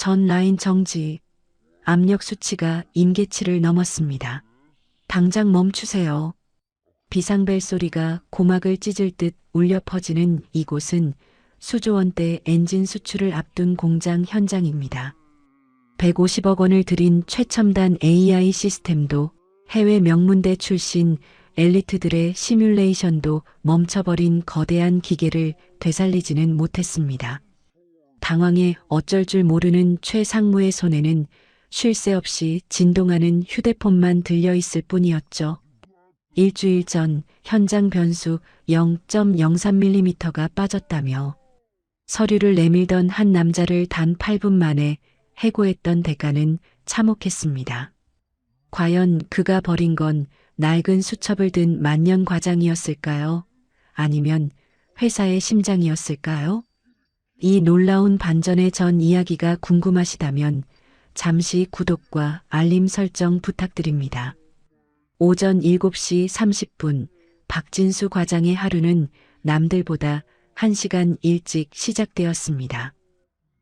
전 라인 정지. 압력 수치가 임계치를 넘었습니다. 당장 멈추세요. 비상벨 소리가 고막을 찢을 듯 울려 퍼지는 이곳은 수조 원대 엔진 수출을 앞둔 공장 현장입니다. 150억 원을 들인 최첨단 AI 시스템도 해외 명문대 출신 엘리트들의 시뮬레이션도 멈춰버린 거대한 기계를 되살리지는 못했습니다. 당황해 어쩔 줄 모르는 최 상무의 손에는 쉴 새 없이 진동하는 휴대폰만 들려 있을 뿐이었죠. 일주일 전 현장 변수 0.03mm가 빠졌다며 서류를 내밀던 한 남자를 단 8분 만에 해고했던 대가는 참혹했습니다. 과연 그가 벌인 건 낡은 수첩을 든 만년 과장이었을까요? 아니면 회사의 심장이었을까요? 이 놀라운 반전의 전 이야기가 궁금하시다면 잠시 구독과 알림 설정 부탁드립니다. 오전 7시 30분 박진수 과장의 하루는 남들보다 1시간 일찍 시작되었습니다.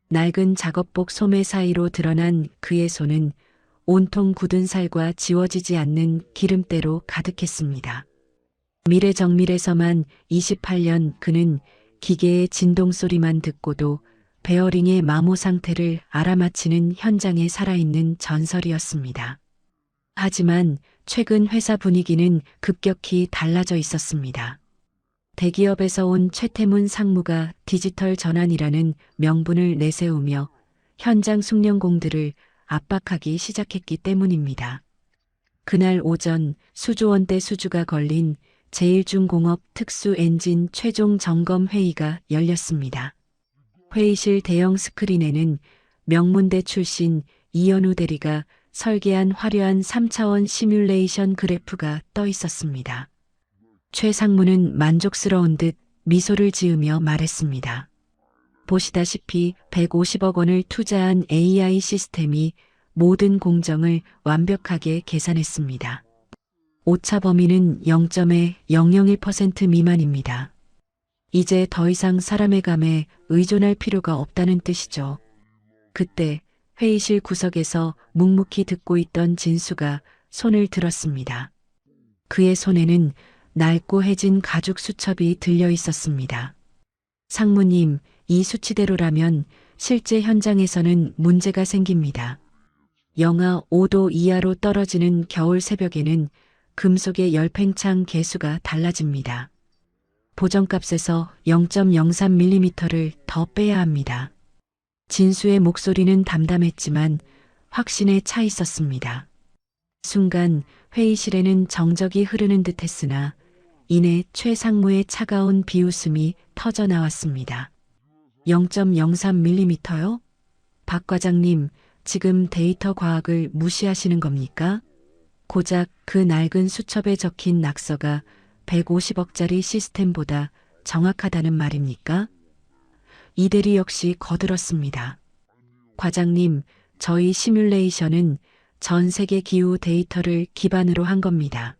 낡은 작업복 소매 사이로 드러난 그의 손은 온통 굳은 살과 지워지지 않는 기름때로 가득했습니다. 미래정밀에서만 28년 그는 기계의 진동 소리만 듣고도 베어링의 마모 상태를 알아맞히는 현장에 살아있는 전설이었습니다. 하지만 최근 회사 분위기는 급격히 달라져 있었습니다. 대기업에서 온 최태문 상무가 디지털 전환이라는 명분을 내세우며 현장 숙련공들을 압박하기 시작했기 때문입니다. 그날 오전 수조 원대 수주가 걸린 제1중공업 특수엔진 최종 점검 회의가 열렸습니다. 회의실 대형 스크린에는 명문대 출신 이현우 대리가 설계한 화려한 3차원 시뮬레이션 그래프가 떠 있었습니다. 최 상무는 만족스러운 듯 미소를 지으며 말했습니다. 보시다시피 150억 원을 투자한 AI 시스템이 모든 공정을 완벽하게 계산했습니다. 오차 범위는 0.0001% 미만입니다. 이제 더 이상 사람의 감에 의존할 필요가 없다는 뜻이죠. 그때 회의실 구석에서 묵묵히 듣고 있던 진수가 손을 들었습니다. 그의 손에는 낡고 해진 가죽 수첩이 들려 있었습니다. 상무님, 이 수치대로라면 실제 현장에서는 문제가 생깁니다. 영하 5도 이하로 떨어지는 겨울 새벽에는 금속의 열팽창 계수가 달라집니다. 보정값에서 0.03mm를 더 빼야 합니다. 진수의 목소리는 담담했지만 확신에 차 있었습니다. 순간 회의실에는 정적이 흐르는 듯 했으나 이내 최 상무의 차가운 비웃음이 터져 나왔습니다. 0.03mm요? 박 과장님, 지금 데이터 과학을 무시하시는 겁니까? 고작 그 낡은 수첩에 적힌 낙서가 150억짜리 시스템보다 정확하다는 말입니까? 이 대리 역시 거들었습니다. 과장님, 저희 시뮬레이션은 전 세계 기후 데이터를 기반으로 한 겁니다.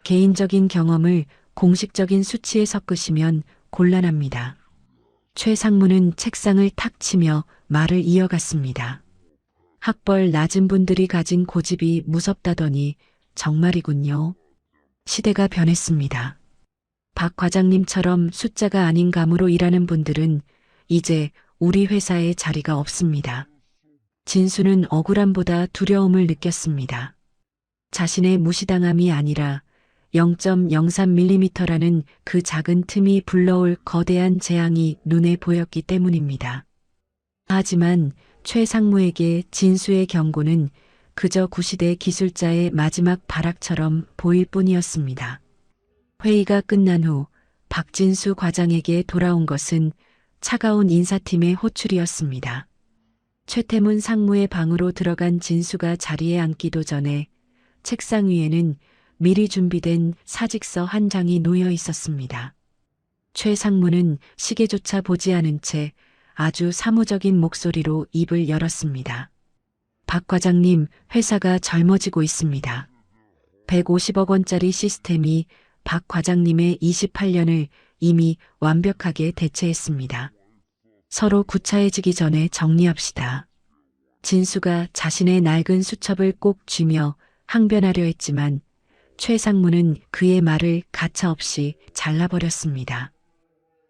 개인적인 경험을 공식적인 수치에 섞으시면 곤란합니다. 최 상무는 책상을 탁 치며 말을 이어갔습니다. 학벌 낮은 분들이 가진 고집이 무섭다더니 정말이군요. 시대가 변했습니다. 박 과장님처럼 숫자가 아닌 감으로 일하는 분들은 이제 우리 회사에 자리가 없습니다. 진수는 억울함보다 두려움을 느꼈습니다. 자신의 무시당함이 아니라 0.03mm라는 그 작은 틈이 불러올 거대한 재앙이 눈에 보였기 때문입니다. 하지만 최 상무에게 진수의 경고는 그저 구시대 기술자의 마지막 발악처럼 보일 뿐이었습니다. 회의가 끝난 후 박진수 과장에게 돌아온 것은 차가운 인사팀의 호출이었습니다. 최태문 상무의 방으로 들어간 진수가 자리에 앉기도 전에 책상 위에는 미리 준비된 사직서 한 장이 놓여 있었습니다. 최 상무는 시계조차 보지 않은 채 아주 사무적인 목소리로 입을 열었습니다. 박 과장님, 회사가 젊어지고 있습니다. 150억 원짜리 시스템이 박 과장님의 28년을 이미 완벽하게 대체했습니다. 서로 구차해지기 전에 정리합시다. 진수가 자신의 낡은 수첩을 꼭 쥐며 항변하려 했지만 최 상무는 그의 말을 가차없이 잘라버렸습니다.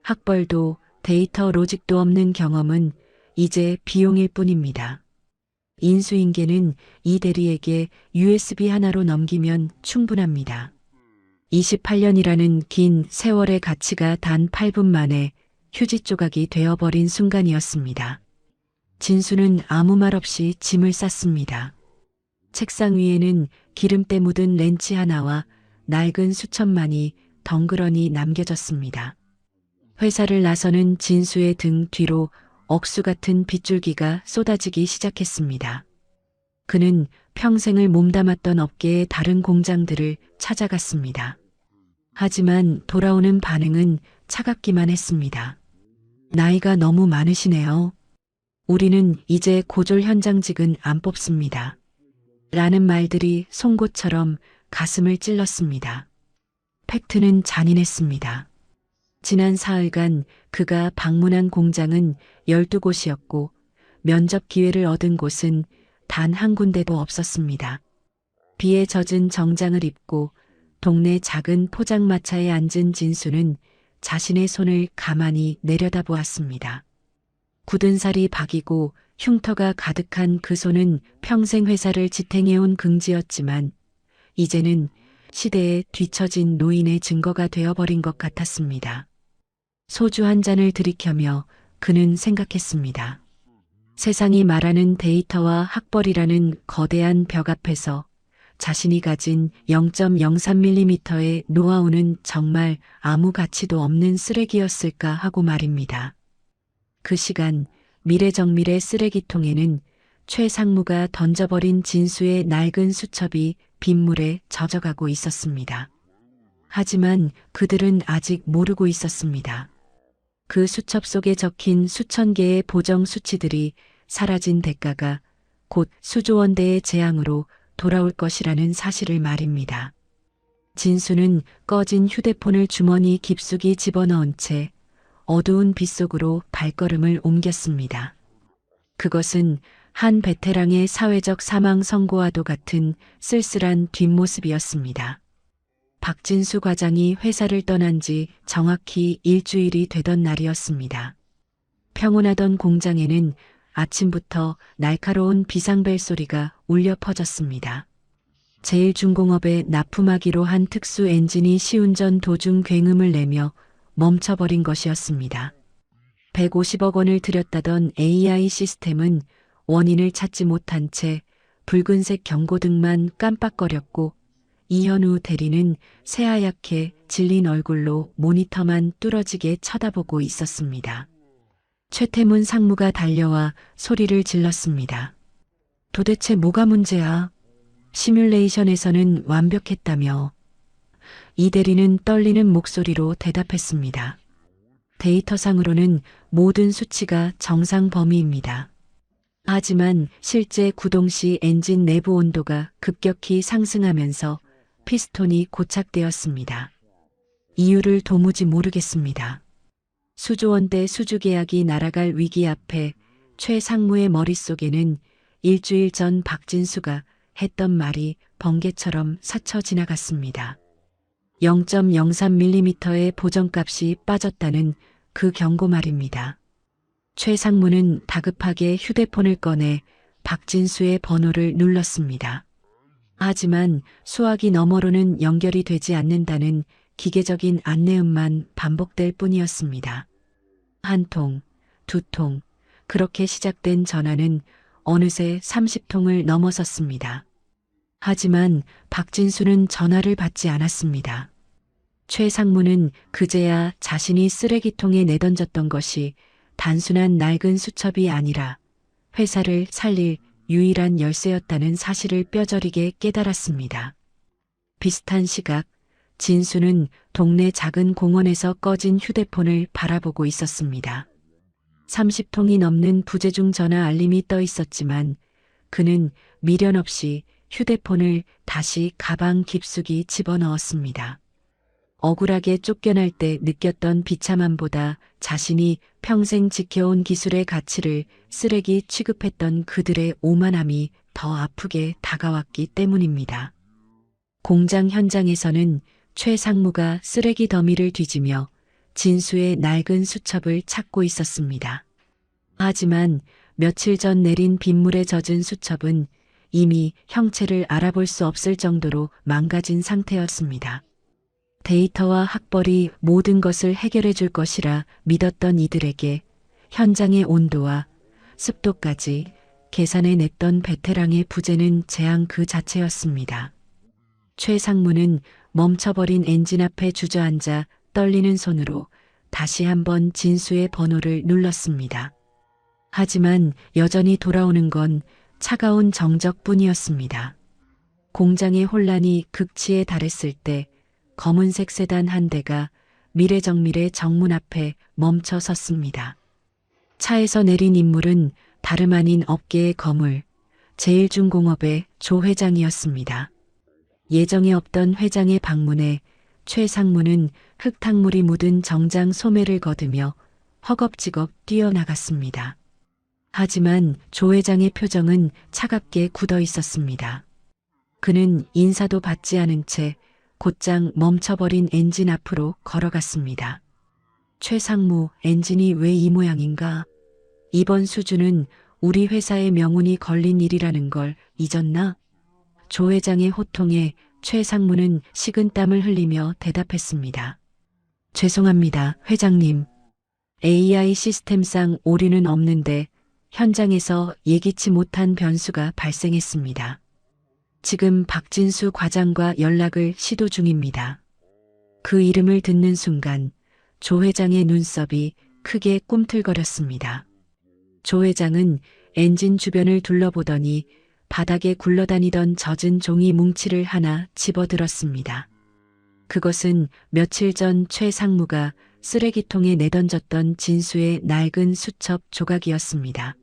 학벌도 데이터 로직도 없는 경험은 이제 비용일 뿐입니다. 인수인계는 이 대리에게 USB 하나로 넘기면 충분합니다. 28년이라는 긴 세월의 가치가 단 8분 만에 휴지 조각이 되어버린 순간이었습니다. 진수는 아무 말 없이 짐을 쌌습니다. 책상 위에는 기름때 묻은 렌치 하나와 낡은 수첩만이 덩그러니 남겨졌습니다. 회사를 나서는 진수의 등 뒤로 억수 같은 빗줄기가 쏟아지기 시작했습니다. 그는 평생을 몸담았던 업계의 다른 공장들을 찾아갔습니다. 하지만 돌아오는 반응은 차갑기만 했습니다. 나이가 너무 많으시네요. 우리는 이제 고졸 현장직은 안 뽑습니다. 라는 말들이 송곳처럼 가슴을 찔렀습니다. 팩트는 잔인했습니다. 지난 사흘간 그가 방문한 공장은 12곳이었고 면접 기회를 얻은 곳은 단 한 군데도 없었습니다. 비에 젖은 정장을 입고 동네 작은 포장마차에 앉은 진수는 자신의 손을 가만히 내려다보았습니다. 굳은 살이 박이고 흉터가 가득한 그 손은 평생 회사를 지탱해온 긍지였지만 이제는 시대에 뒤처진 노인의 증거가 되어버린 것 같았습니다. 소주 한 잔을 들이켜며 그는 생각했습니다. 세상이 말하는 데이터와 학벌이라는 거대한 벽 앞에서 자신이 가진 0.03mm의 노하우는 정말 아무 가치도 없는 쓰레기였을까 하고 말입니다. 그 시간 미래정밀의 쓰레기통에는 최 상무가 던져버린 진수의 낡은 수첩이 빗물에 젖어가고 있었습니다. 하지만 그들은 아직 모르고 있었습니다. 그 수첩 속에 적힌 수천 개의 보정 수치들이 사라진 대가가 곧 수조원대의 재앙으로 돌아올 것이라는 사실을 말입니다. 진수는 꺼진 휴대폰을 주머니 깊숙이 집어넣은 채 어두운 빗속으로 발걸음을 옮겼습니다. 그것은 한 베테랑의 사회적 사망 선고와도 같은 쓸쓸한 뒷모습이었습니다. 박진수 과장이 회사를 떠난 지 정확히 일주일이 되던 날이었습니다. 평온하던 공장에는 아침부터 날카로운 비상벨 소리가 울려 퍼졌습니다. 제일중공업에 납품하기로 한 특수 엔진이 시운전 도중 굉음을 내며 멈춰버린 것이었습니다. 150억 원을 들였다던 AI 시스템은 원인을 찾지 못한 채 붉은색 경고등만 깜빡거렸고 이현우 대리는 새하얗게 질린 얼굴로 모니터만 뚫어지게 쳐다보고 있었습니다. 최태문 상무가 달려와 소리를 질렀습니다. 도대체 뭐가 문제야? 시뮬레이션에서는 완벽했다며. 이 대리는 떨리는 목소리로 대답했습니다. 데이터상으로는 모든 수치가 정상 범위입니다. 하지만 실제 구동 시 엔진 내부 온도가 급격히 상승하면서 피스톤이 고착되었습니다. 이유를 도무지 모르겠습니다. 수조원대 수주계약이 날아갈 위기 앞에 최 상무의 머릿속에는 일주일 전 박진수가 했던 말이 번개처럼 스쳐 지나갔습니다. 0.03mm의 보정값이 빠졌다는 그 경고 말입니다. 최 상무는 다급하게 휴대폰을 꺼내 박진수의 번호를 눌렀습니다. 하지만 수화기 너머로는 연결이 되지 않는다는 기계적인 안내음만 반복될 뿐이었습니다. 한 통, 두 통, 그렇게 시작된 전화는 어느새 30통을 넘어섰습니다. 하지만 박진수는 전화를 받지 않았습니다. 최 상무는 그제야 자신이 쓰레기통에 내던졌던 것이 단순한 낡은 수첩이 아니라 회사를 살릴 유일한 열쇠였다는 사실을 뼈저리게 깨달았습니다. 비슷한 시각 진수는 동네 작은 공원에서 꺼진 휴대폰을 바라보고 있었습니다. 30통이 넘는 부재중 전화 알림이 떠 있었지만 그는 미련 없이 휴대폰을 다시 가방 깊숙이 집어넣었습니다. 억울하게 쫓겨날 때 느꼈던 비참함보다 자신이 평생 지켜온 기술의 가치를 쓰레기 취급했던 그들의 오만함이 더 아프게 다가왔기 때문입니다. 공장 현장에서는 최 상무가 쓰레기 더미를 뒤지며 진수의 낡은 수첩을 찾고 있었습니다. 하지만 며칠 전 내린 빗물에 젖은 수첩은 이미 형체를 알아볼 수 없을 정도로 망가진 상태였습니다. 데이터와 학벌이 모든 것을 해결해 줄 것이라 믿었던 이들에게 현장의 온도와 습도까지 계산해 냈던 베테랑의 부재는 재앙 그 자체였습니다. 최 상무는 멈춰버린 엔진 앞에 주저앉아 떨리는 손으로 다시 한번 진수의 번호를 눌렀습니다. 하지만 여전히 돌아오는 건 차가운 정적뿐이었습니다. 공장의 혼란이 극치에 달했을 때 검은색 세단 한 대가 미래정밀의 정문 앞에 멈춰 섰습니다. 차에서 내린 인물은 다름 아닌 업계의 거물, 제일중공업의 조 회장이었습니다. 예정에 없던 회장의 방문에 최 상무는 흙탕물이 묻은 정장 소매를 거두며 허겁지겁 뛰어나갔습니다. 하지만 조 회장의 표정은 차갑게 굳어 있었습니다. 그는 인사도 받지 않은 채 곧장 멈춰버린 엔진 앞으로 걸어갔습니다. 최 상무, 엔진이 왜 이 모양인가? 이번 수주는 우리 회사의 명운이 걸린 일이라는 걸 잊었나? 조 회장의 호통에 최 상무는 식은땀을 흘리며 대답했습니다. 죄송합니다, 회장님. AI 시스템상 오류는 없는데 현장에서 예기치 못한 변수가 발생했습니다. 지금 박진수 과장과 연락을 시도 중입니다. 그 이름을 듣는 순간 조 회장의 눈썹이 크게 꿈틀거렸습니다. 조 회장은 엔진 주변을 둘러보더니 바닥에 굴러다니던 젖은 종이 뭉치를 하나 집어들었습니다. 그것은 며칠 전 최 상무가 쓰레기통에 내던졌던 진수의 낡은 수첩 조각이었습니다.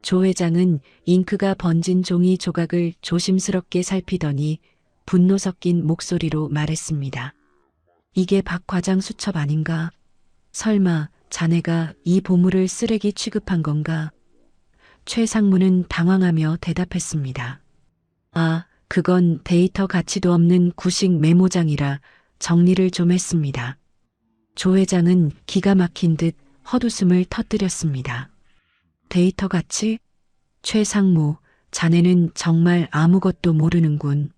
조 회장은 잉크가 번진 종이 조각을 조심스럽게 살피더니 분노 섞인 목소리로 말했습니다. 이게 박 과장 수첩 아닌가? 설마 자네가 이 보물을 쓰레기 취급한 건가? 최 상무는 당황하며 대답했습니다. 아, 그건 데이터 가치도 없는 구식 메모장이라 정리를 좀 했습니다. 조 회장은 기가 막힌 듯 헛웃음을 터뜨렸습니다. 데이터 가치? 최 상무, 자네는 정말 아무것도 모르는군.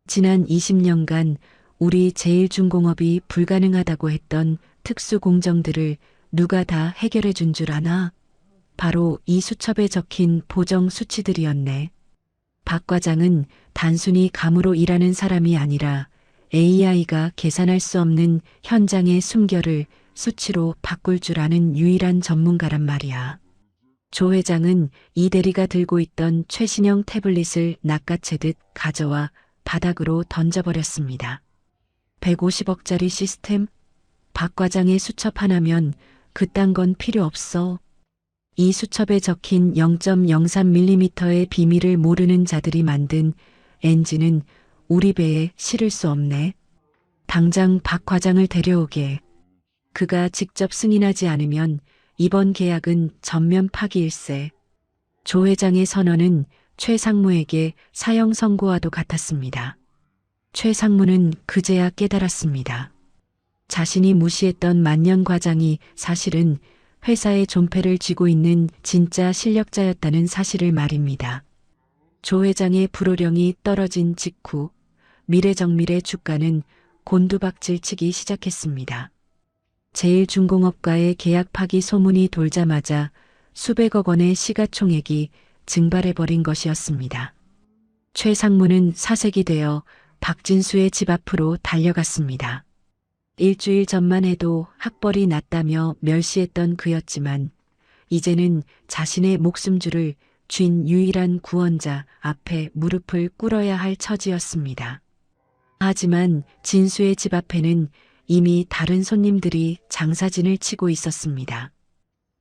지난 20년간 우리 제일중공업이 불가능하다고 했던 특수 공정들을 누가 다 해결해 준 줄 아나? 바로 이 수첩에 적힌 보정 수치들이었네. 박 과장은 단순히 감으로 일하는 사람이 아니라 AI가 계산할 수 없는 현장의 숨결을 수치로 바꿀 줄 아는 유일한 전문가란 말이야. 조 회장은 이 대리가 들고 있던 최신형 태블릿을 낚아채듯 가져와 바닥으로 던져버렸습니다. 150억짜리 시스템? 박 과장의 수첩 하나면 그딴 건 필요 없어. 이 수첩에 적힌 0.03mm의 비밀을 모르는 자들이 만든 엔진은 우리 배에 실을 수 없네. 당장 박 과장을 데려오게. 그가 직접 승인하지 않으면 이번 계약은 전면 파기일세. 조 회장의 선언은 최 상무에게 사형 선고와도 같았습니다. 최 상무는 그제야 깨달았습니다. 자신이 무시했던 만년 과장이 사실은 회사의 존폐를 쥐고 있는 진짜 실력자였다는 사실을 말입니다. 조 회장의 불호령이 떨어진 직후 미래정밀의 주가는 곤두박질치기 시작했습니다. 제일중공업과의 계약 파기 소문이 돌자마자 수백억 원의 시가총액이 증발해버린 것이었습니다. 최 상무는 사색이 되어 박진수의 집 앞으로 달려갔습니다. 일주일 전만 해도 학벌이 낮다며 멸시했던 그였지만 이제는 자신의 목숨줄을 쥔 유일한 구원자 앞에 무릎을 꿇어야 할 처지였습니다. 하지만 진수의 집 앞에는 이미 다른 손님들이 장사진을 치고 있었습니다.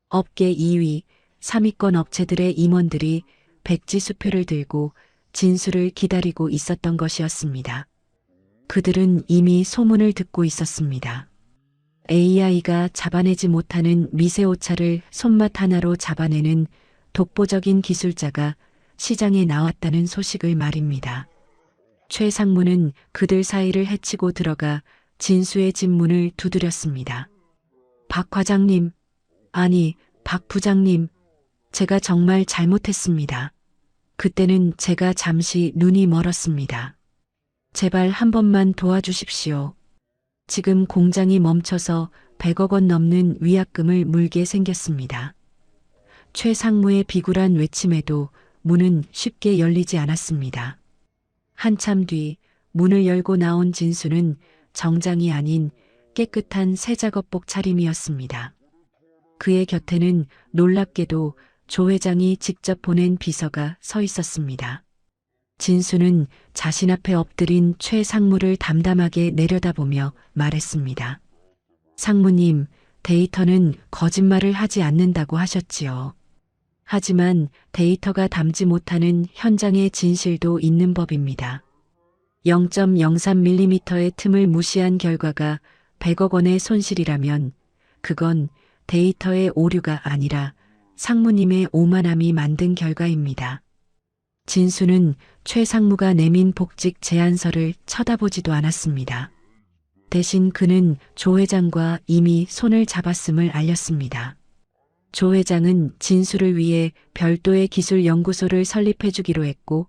업계 2위, 3위권 업체들의 임원들이 백지수표를 들고 진수를 기다리고 있었던 것이었습니다. 그들은 이미 소문을 듣고 있었습니다. AI가 잡아내지 못하는 미세 오차를 손맛 하나로 잡아내는 독보적인 기술자가 시장에 나왔다는 소식을 말입니다. 최 상무는 그들 사이를 헤치고 들어가 진수의 집 문을 두드렸습니다. 박 과장님, 아니, 박 부장님, 제가 정말 잘못했습니다. 그때는 제가 잠시 눈이 멀었습니다. 제발 한 번만 도와주십시오. 지금 공장이 멈춰서 100억 원 넘는 위약금을 물게 생겼습니다. 최 상무의 비굴한 외침에도 문은 쉽게 열리지 않았습니다. 한참 뒤 문을 열고 나온 진수는 정장이 아닌 깨끗한 새 작업복 차림이었습니다. 그의 곁에는 놀랍게도 조 회장이 직접 보낸 비서가 서 있었습니다. 진수는 자신 앞에 엎드린 최 상무를 담담하게 내려다보며 말했습니다. 상무님, 데이터는 거짓말을 하지 않는다고 하셨지요. 하지만 데이터가 담지 못하는 현장의 진실도 있는 법입니다. 0.03mm의 틈을 무시한 결과가 100억 원의 손실이라면 그건 데이터의 오류가 아니라 상무님의 오만함이 만든 결과입니다. 진수는 최 상무가 내민 복직 제안서를 쳐다보지도 않았습니다. 대신 그는 조 회장과 이미 손을 잡았음을 알렸습니다. 조 회장은 진수를 위해 별도의 기술연구소를 설립해주기로 했고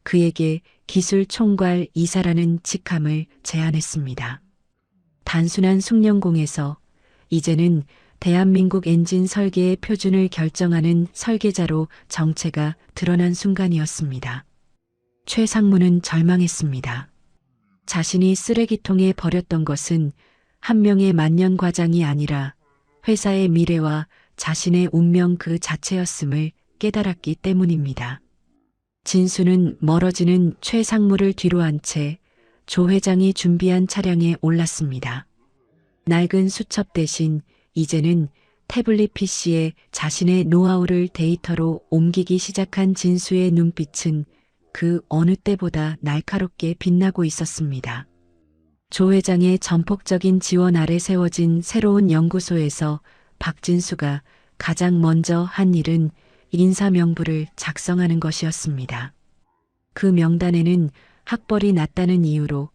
그에게 기술총괄 이사라는 직함을 제안했습니다. 단순한 숙련공에서 이제는 대한민국 엔진 설계의 표준을 결정하는 설계자로 정체가 드러난 순간이었습니다. 최 상무는 절망했습니다. 자신이 쓰레기통에 버렸던 것은 한 명의 만년 과장이 아니라 회사의 미래와 자신의 운명 그 자체였음을 깨달았기 때문입니다. 진수는 멀어지는 최 상무를 뒤로 한 채 조 회장이 준비한 차량에 올랐습니다. 낡은 수첩 대신 이제는 태블릿 PC에 자신의 노하우를 데이터로 옮기기 시작한 진수의 눈빛은 그 어느 때보다 날카롭게 빛나고 있었습니다. 조 회장의 전폭적인 지원 아래 세워진 새로운 연구소에서 박진수가 가장 먼저 한 일은 인사명부를 작성하는 것이었습니다. 그 명단에는 학벌이 낮다는 이유로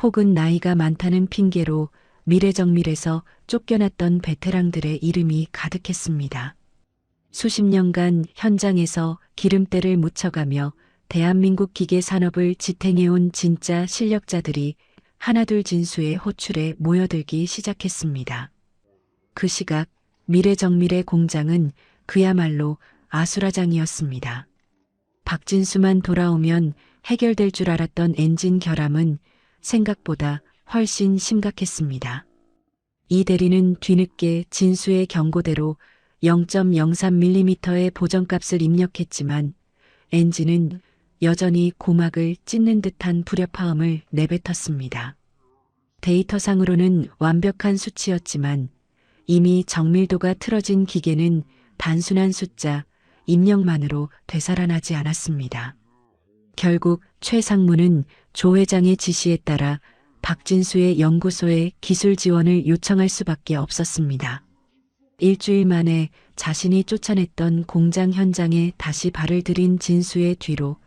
혹은 나이가 많다는 핑계로 미래정밀에서 쫓겨났던 베테랑들의 이름이 가득했습니다. 수십 년간 현장에서 기름때를 묻혀가며 대한민국 기계 산업을 지탱해온 진짜 실력자들이 하나둘 진수의 호출에 모여들기 시작했습니다. 그 시각 미래정밀의 공장은 그야말로 아수라장이었습니다. 박진수만 돌아오면 해결될 줄 알았던 엔진 결함은 생각보다 훨씬 심각했습니다. 이 대리는 뒤늦게 진수의 경고대로 0.03mm의 보정값을 입력했지만 엔진은 여전히 고막을 찢는 듯한 불협화음을 내뱉었습니다. 데이터상으로는 완벽한 수치였지만 이미 정밀도가 틀어진 기계는 단순한 숫자, 입력만으로 되살아나지 않았습니다. 결국 최 상무는 조 회장의 지시에 따라 박진수의 연구소에 기술 지원을 요청할 수밖에 없었습니다. 일주일 만에 자신이 쫓아냈던 공장 현장에 다시 발을 들인 진수의 뒤로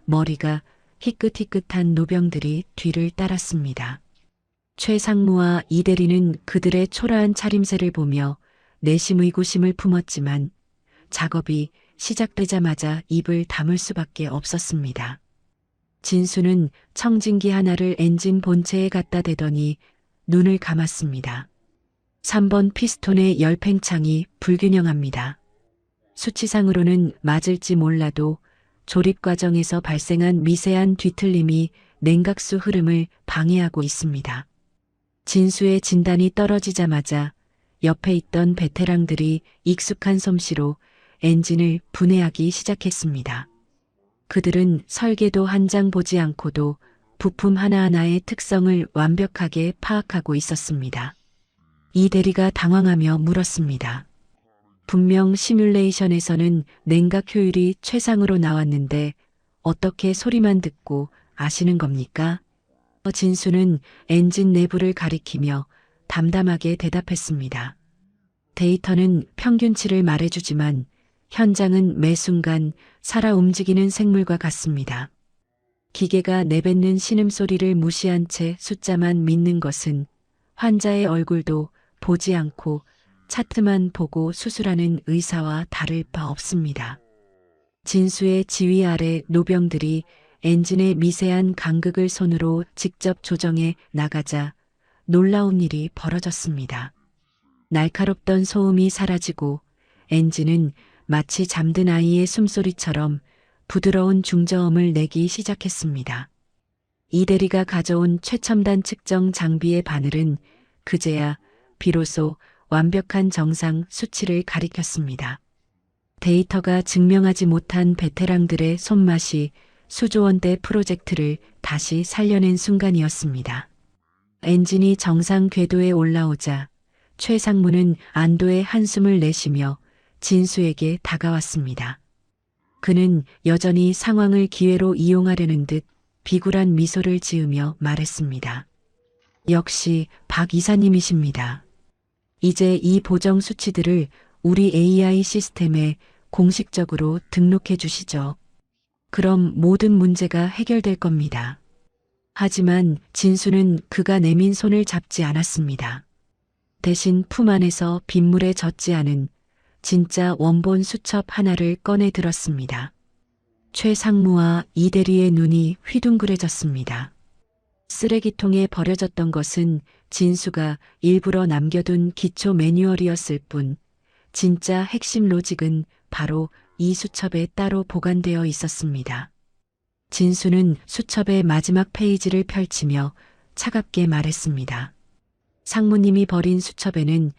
머리가 희끗희끗한 노병들이 뒤를 따랐습니다. 최 상무와 이 대리는 그들의 초라한 차림새를 보며 내심의구심을 품었지만 작업이 시작되자마자 입을 다물 수밖에 없었습니다. 진수는 청진기 하나를 엔진 본체에 갖다 대더니 눈을 감았습니다. 3번 피스톤의 열팽창이 불균형합니다. 수치상으로는 맞을지 몰라도 조립 과정에서 발생한 미세한 뒤틀림이 냉각수 흐름을 방해하고 있습니다. 진수의 진단이 떨어지자마자 옆에 있던 베테랑들이 익숙한 솜씨로 엔진을 분해하기 시작했습니다. 그들은 설계도 한 장 보지 않고도 부품 하나하나의 특성을 완벽하게 파악하고 있었습니다. 이 대리가 당황하며 물었습니다. 분명 시뮬레이션에서는 냉각 효율이 최상으로 나왔는데 어떻게 소리만 듣고 아시는 겁니까? 진수는 엔진 내부를 가리키며 담담하게 대답했습니다. 데이터는 평균치를 말해주지만 현장은 매 순간 살아 움직이는 생물과 같습니다. 기계가 내뱉는 신음소리를 무시한 채 숫자만 믿는 것은 환자의 얼굴도 보지 않고 차트만 보고 수술하는 의사와 다를 바 없습니다. 진수의 지휘 아래 노병들이 엔진의 미세한 간극을 손으로 직접 조정해 나가자 놀라운 일이 벌어졌습니다. 날카롭던 소음이 사라지고 엔진은 마치 잠든 아이의 숨소리처럼 부드러운 중저음을 내기 시작했습니다. 이대리가 가져온 최첨단 측정 장비의 바늘은 그제야 비로소 완벽한 정상 수치를 가리켰습니다. 데이터가 증명하지 못한 베테랑들의 손맛이 수조원대 프로젝트를 다시 살려낸 순간이었습니다. 엔진이 정상 궤도에 올라오자 최상무는 안도의 한숨을 내쉬며 진수에게 다가왔습니다. 그는 여전히 상황을 기회로 이용하려는 듯 비굴한 미소를 지으며 말했습니다. 역시 박 이사님이십니다. 이제 이 보정 수치들을 우리 AI 시스템에 공식적으로 등록해 주시죠. 그럼 모든 문제가 해결될 겁니다. 하지만 진수는 그가 내민 손을 잡지 않았습니다. 대신 품 안에서 빗물에 젖지 않은 진짜 원본 수첩 하나를 꺼내 들었습니다. 최상무와 이대리의 눈이 휘둥그레졌습니다. 쓰레기통에 버려졌던 것은 진수가 일부러 남겨둔 기초 매뉴얼이었을 뿐 진짜 핵심 로직은 바로 이 수첩에 따로 보관되어 있었습니다. 진수는 수첩의 마지막 페이지를 펼치며 차갑게 말했습니다. 상무님이 버린 수첩에는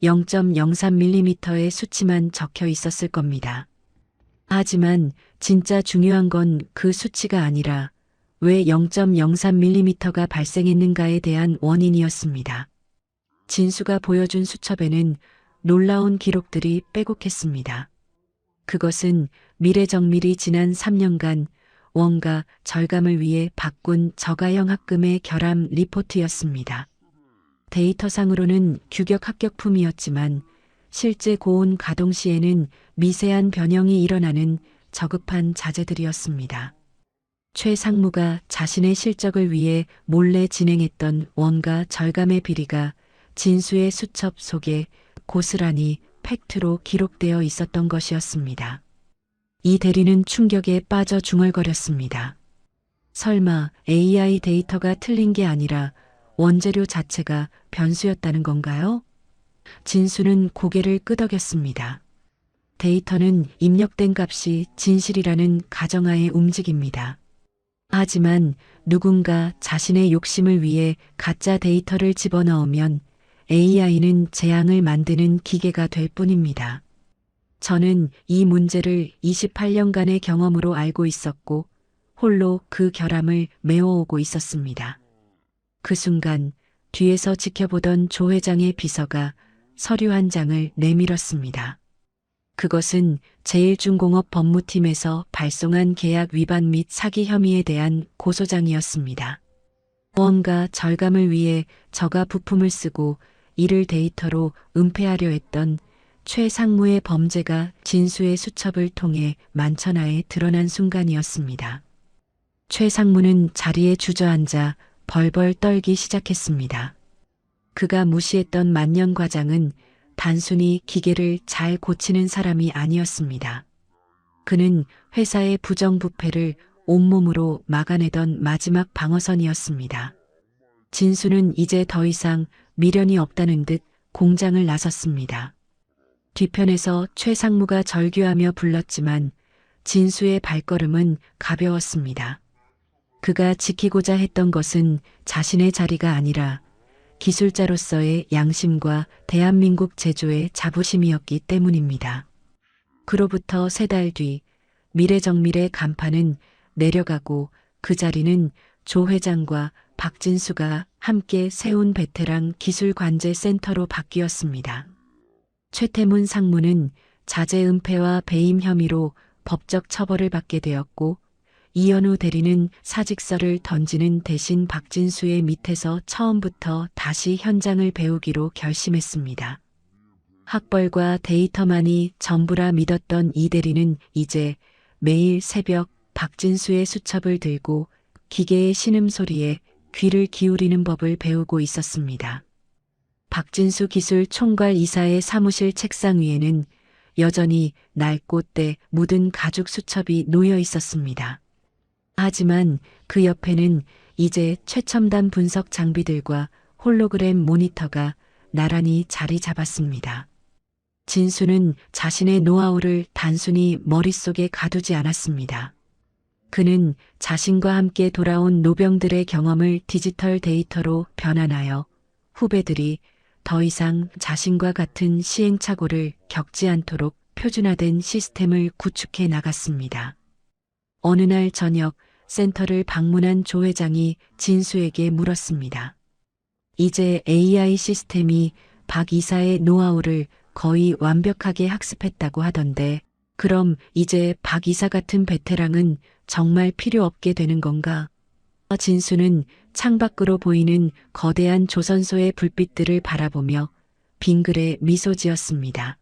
0.03mm의 수치만 적혀 있었을 겁니다. 하지만 진짜 중요한 건 그 수치가 아니라 왜 0.03mm가 발생했는가에 대한 원인이었습니다. 진수가 보여준 수첩에는 놀라운 기록들이 빼곡했습니다. 그것은 미래정밀이 지난 3년간 원가 절감을 위해 바꾼 저가형 합금의 결함 리포트였습니다. 데이터상으로는 규격 합격품이었지만 실제 고온 가동 시에는 미세한 변형이 일어나는 저급한 자재들이었습니다. 최 상무가 자신의 실적을 위해 몰래 진행했던 원가 절감의 비리가 진수의 수첩 속에 고스란히 팩트로 기록되어 있었던 것이었습니다. 이 대리는 충격에 빠져 중얼거렸습니다. 설마 AI 데이터가 틀린 게 아니라 원재료 자체가 변수였다는 건가요? 진수는 고개를 끄덕였습니다. 데이터는 입력된 값이 진실이라는 가정하에 움직입니다. 하지만 누군가 자신의 욕심을 위해 가짜 데이터를 집어넣으면 AI는 재앙을 만드는 기계가 될 뿐입니다. 저는 이 문제를 28년간의 경험으로 알고 있었고 홀로 그 결함을 메워오고 있었습니다. 그 순간 뒤에서 지켜보던 조 회장의 비서가 서류 한 장을 내밀었습니다. 그것은 제1중공업법무팀에서 발송한 계약 위반 및 사기 혐의에 대한 고소장이었습니다. 원가 절감을 위해 저가 부품을 쓰고 이를 데이터로 은폐하려 했던 최 상무의 범죄가 진수의 수첩을 통해 만천하에 드러난 순간이었습니다. 최 상무는 자리에 주저앉아 벌벌 떨기 시작했습니다. 그가 무시했던 만년 과장은 단순히 기계를 잘 고치는 사람이 아니었습니다. 그는 회사의 부정부패를 온몸으로 막아내던 마지막 방어선이었습니다. 진수는 이제 더 이상 미련이 없다는 듯 공장을 나섰습니다. 뒤편에서 최 상무가 절규하며 불렀지만 진수의 발걸음은 가벼웠습니다. 그가 지키고자 했던 것은 자신의 자리가 아니라 기술자로서의 양심과 대한민국 제조의 자부심이었기 때문입니다. 그로부터 3달 뒤 미래정밀의 간판은 내려가고 그 자리는 조 회장과 박진수가 함께 세운 베테랑 기술관제센터로 바뀌었습니다. 최태문 상무는 자재 은폐와 배임 혐의로 법적 처벌을 받게 되었고 이현우 대리는 사직서를 던지는 대신 박진수의 밑에서 처음부터 다시 현장을 배우기로 결심했습니다. 학벌과 데이터만이 전부라 믿었던 이 대리는 이제 매일 새벽 박진수의 수첩을 들고 기계의 신음소리에 귀를 기울이는 법을 배우고 있었습니다. 박진수 기술 총괄 이사의 사무실 책상 위에는 여전히 낡고 때 묻은 가죽 수첩이 놓여 있었습니다. 하지만 그 옆에는 이제 최첨단 분석 장비들과 홀로그램 모니터가 나란히 자리 잡았습니다. 진수는 자신의 노하우를 단순히 머릿속에 가두지 않았습니다. 그는 자신과 함께 돌아온 노병들의 경험을 디지털 데이터로 변환하여 후배들이 더 이상 자신과 같은 시행착오를 겪지 않도록 표준화된 시스템을 구축해 나갔습니다. 어느 날 저녁 센터를 방문한 조 회장이 진수에게 물었습니다. 이제 AI 시스템이 박 이사의 노하우를 거의 완벽하게 학습했다고 하던데 그럼 이제 박 이사 같은 베테랑은 정말 필요 없게 되는 건가? 진수는 창밖으로 보이는 거대한 조선소의 불빛들을 바라보며 빙그레 미소 지었습니다.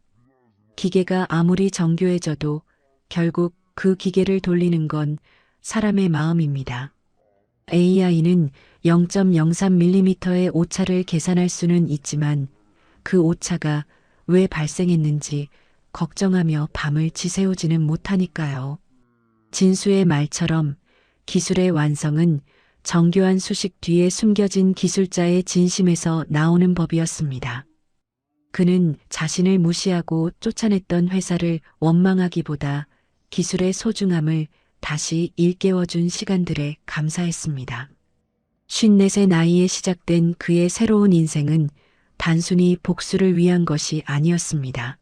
기계가 아무리 정교해져도 결국 그 기계를 돌리는 건 사람의 마음입니다. AI는 0.03mm의 오차를 계산할 수는 있지만 그 오차가 왜 발생했는지 걱정하며 밤을 지새우지는 못하니까요. 진수의 말처럼 기술의 완성은 정교한 수식 뒤에 숨겨진 기술자의 진심에서 나오는 법이었습니다. 그는 자신을 무시하고 쫓아냈던 회사를 원망하기보다 기술의 소중함을 다시 일깨워준 시간들에 감사했습니다. 54세 나이에 시작된 그의 새로운 인생은 단순히 복수를 위한 것이 아니었습니다.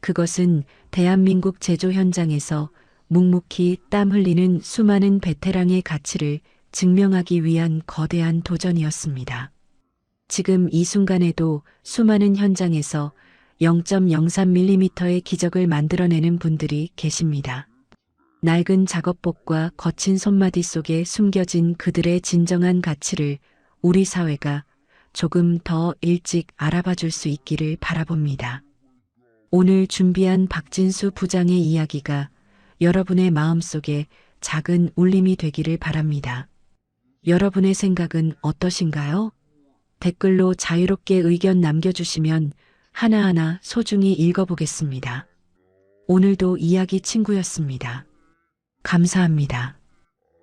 그것은 대한민국 제조 현장에서 묵묵히 땀 흘리는 수많은 베테랑의 가치를 증명하기 위한 거대한 도전이었습니다. 지금 이 순간에도 수많은 현장에서 0.03mm의 기적을 만들어내는 분들이 계십니다. 낡은 작업복과 거친 손마디 속에 숨겨진 그들의 진정한 가치를 우리 사회가 조금 더 일찍 알아봐 줄 수 있기를 바라봅니다. 오늘 준비한 박진수 부장의 이야기가 여러분의 마음속에 작은 울림이 되기를 바랍니다. 여러분의 생각은 어떠신가요? 댓글로 자유롭게 의견 남겨주시면 하나하나 소중히 읽어보겠습니다. 오늘도 이야기 친구였습니다. 감사합니다.